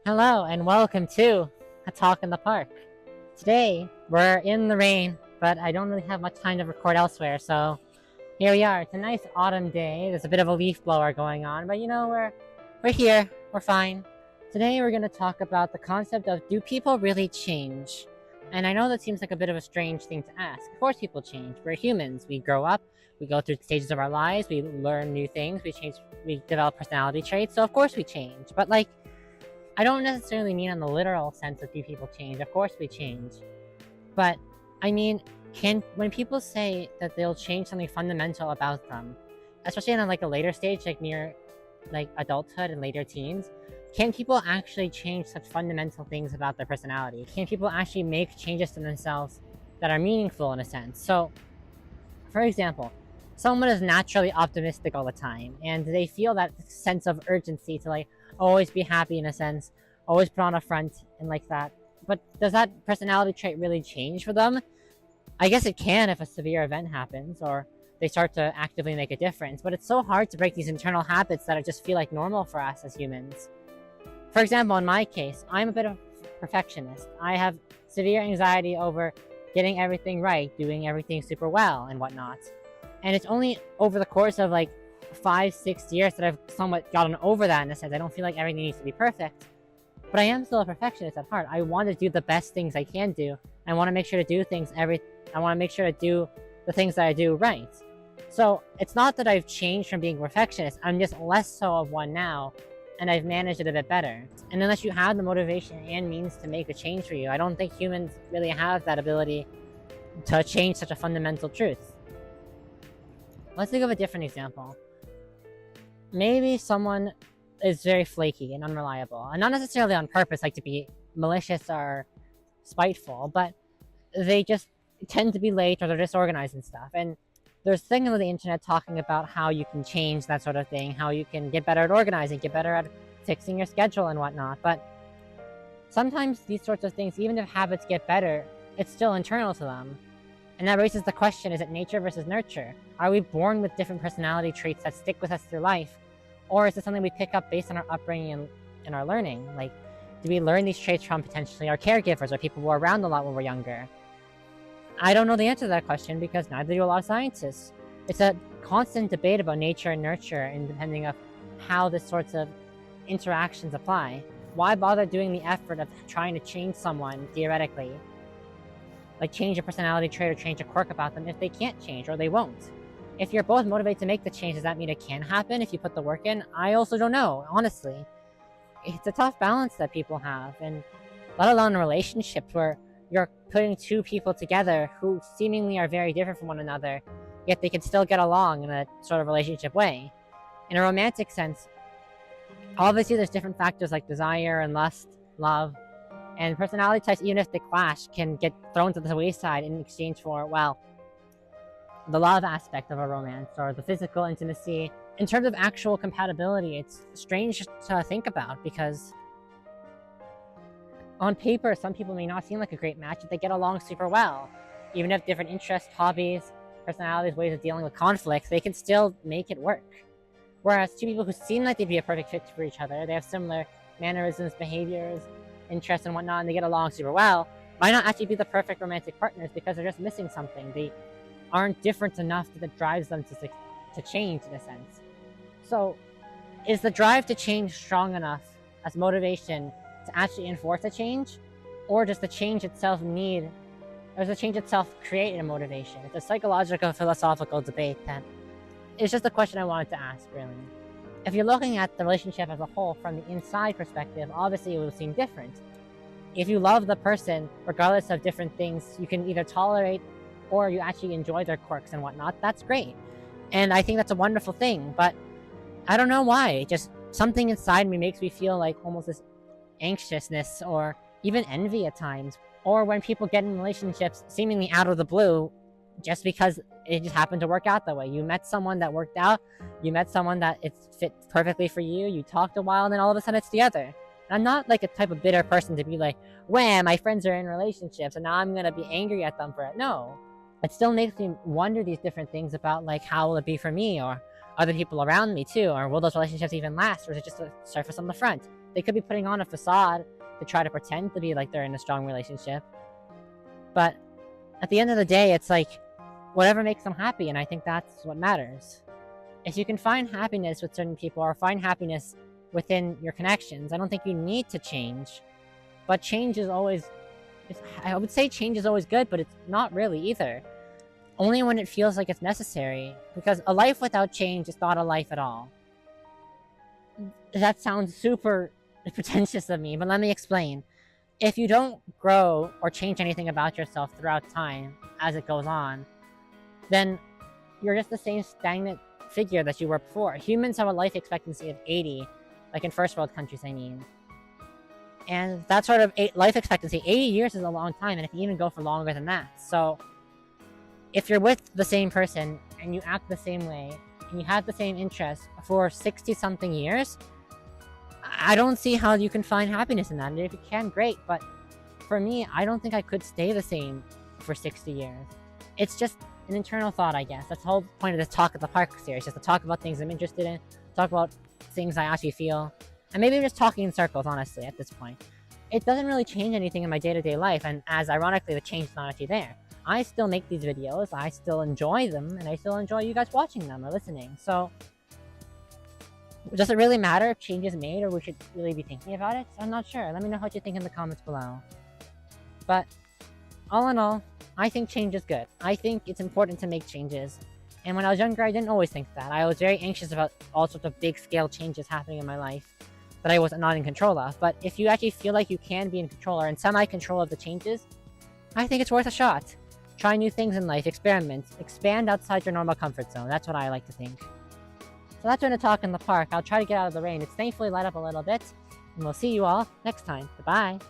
Hello and welcome to A Talk in the Park. Today we're in the rain, but I don't really have much time to record elsewhere, so here we are. It's a nice autumn day. There's a bit of a leaf blower going on, but we're here. We're fine. Today we're going to talk about the concept of, do people really change? And I know that seems like a bit of a strange thing to ask. Of course people change. We're humans. We grow up, we go through stages of our lives, we learn new things, we develop personality traits, so of course we change. But I don't necessarily mean in the literal sense of, do people change? Of course we change. But I mean, when people say that they'll change something fundamental about them, especially in a later stage, like near adulthood and later teens, can people actually change such fundamental things about their personality? Can people actually make changes to themselves that are meaningful in a sense? So, for example, someone is naturally optimistic all the time, and they feel that sense of urgency to always be happy in a sense, always put on a front and like that. But does that personality trait really change for them? I guess it can if a severe event happens or they start to actively make a difference, but it's so hard to break these internal habits that just feel like normal for us as humans. For example, in my case, I'm a bit of a perfectionist. I have severe anxiety over getting everything right, doing everything super well, and whatnot. And it's only over the course of 5, 6 years that I've somewhat gotten over that in a sense. I don't feel like everything needs to be perfect. But I am still a perfectionist at heart. I want to do the best things I can do. I want to make sure to do I want to make sure to do the things that I do right. So it's not that I've changed from being a perfectionist. I'm just less so of one now, and I've managed it a bit better. And unless you have the motivation and means to make a change for you, I don't think humans really have that ability to change such a fundamental truth. Let's think of a different example. Maybe someone is very flaky and unreliable, and not necessarily on purpose, like to be malicious or spiteful, but they just tend to be late or they're disorganized and stuff. And there's things on the internet talking about how you can change that sort of thing, how you can get better at organizing, get better at fixing your schedule and whatnot. But sometimes these sorts of things, even if habits get better, it's still internal to them. And that raises the question, is it nature versus nurture? Are we born with different personality traits that stick with us through life? Or is it something we pick up based on our upbringing and our learning? Do we learn these traits from potentially our caregivers or people who were around a lot when we're younger? I don't know the answer to that question because neither do a lot of scientists. It's a constant debate about nature and nurture, and depending on how this sorts of interactions apply. Why bother doing the effort of trying to change someone, theoretically? Change a personality trait or change a quirk about them if they can't change or they won't. If you're both motivated to make the change, does that mean it can happen if you put the work in? I also don't know, honestly. It's a tough balance that people have, and let alone relationships where you're putting two people together who seemingly are very different from one another, yet they can still get along in a sort of relationship way. In a romantic sense, obviously there's different factors like desire and lust, love, and personality types, even if they clash, can get thrown to the wayside in exchange for, well, the love aspect of a romance or the physical intimacy. In terms of actual compatibility, it's strange to think about because on paper, some people may not seem like a great match, but they get along super well. Even if different interests, hobbies, personalities, ways of dealing with conflicts, they can still make it work. Whereas two people who seem like they'd be a perfect fit for each other, they have similar mannerisms, behaviors, interests, and whatnot, and they get along super well, might not actually be the perfect romantic partners because they're just missing something. They aren't different enough that drives them to change, in a sense. So, is the drive to change strong enough as motivation to actually enforce a change? Or does the change itself create a motivation? It's a psychological, philosophical debate that is just a question I wanted to ask, really. If you're looking at the relationship as a whole from the inside perspective, obviously it will seem different. If you love the person, regardless of different things, you can either tolerate or you actually enjoy their quirks and whatnot, that's great. And I think that's a wonderful thing, but I don't know why. Just something inside me makes me feel like almost this anxiousness or even envy at times. Or when people get in relationships seemingly out of the blue, just because it just happened to work out that way. You met someone that worked out, you met someone that it fit perfectly for you, you talked a while, and then all of a sudden it's together. And I'm not a type of bitter person to be like, wham, my friends are in relationships and now I'm gonna be angry at them for it. No. It still makes me wonder these different things about how will it be for me or other people around me too, or will those relationships even last, or is it just a surface on the front? They could be putting on a facade to try to pretend to be like they're in a strong relationship. But at the end of the day, it's like whatever makes them happy, and I think that's what matters. If you can find happiness with certain people or find happiness within your connections, I don't think you need to change. But change is always, I would say change is always good, but it's not really either. Only when it feels like it's necessary, because a life without change is not a life at all. That sounds super pretentious of me, but let me explain. If you don't grow or change anything about yourself throughout time as it goes on, then you're just the same stagnant figure that you were before. Humans have a life expectancy of 80, like in first world countries, I mean. And that sort of life expectancy, 80 years is a long time, and it can even go for longer than that. So if you're with the same person and you act the same way and you have the same interests for 60 something years, I don't see how you can find happiness in that. And if you can, great, but for me, I don't think I could stay the same for 60 years. It's just an internal thought, I guess. That's the whole point of this Talk at the Park series, just to talk about things I'm interested in, talk about things I actually feel, and maybe I'm just talking in circles, honestly, at this point. It doesn't really change anything in my day-to-day life, and as ironically, the change is not actually there. I still make these videos, I still enjoy them, and I still enjoy you guys watching them or listening, so does it really matter if change is made or we should really be thinking about it? I'm not sure. Let me know what you think in the comments below. But all in all, I think change is good. I think it's important to make changes. And when I was younger, I didn't always think that. I was very anxious about all sorts of big scale changes happening in my life that I was not in control of. But if you actually feel like you can be in control or in semi-control of the changes, I think it's worth a shot. Try new things in life, experiment, expand outside your normal comfort zone. That's what I like to think. So that's been a Talk in the Park. I'll try to get out of the rain. It's thankfully let up a little bit, and we'll see you all next time. Goodbye.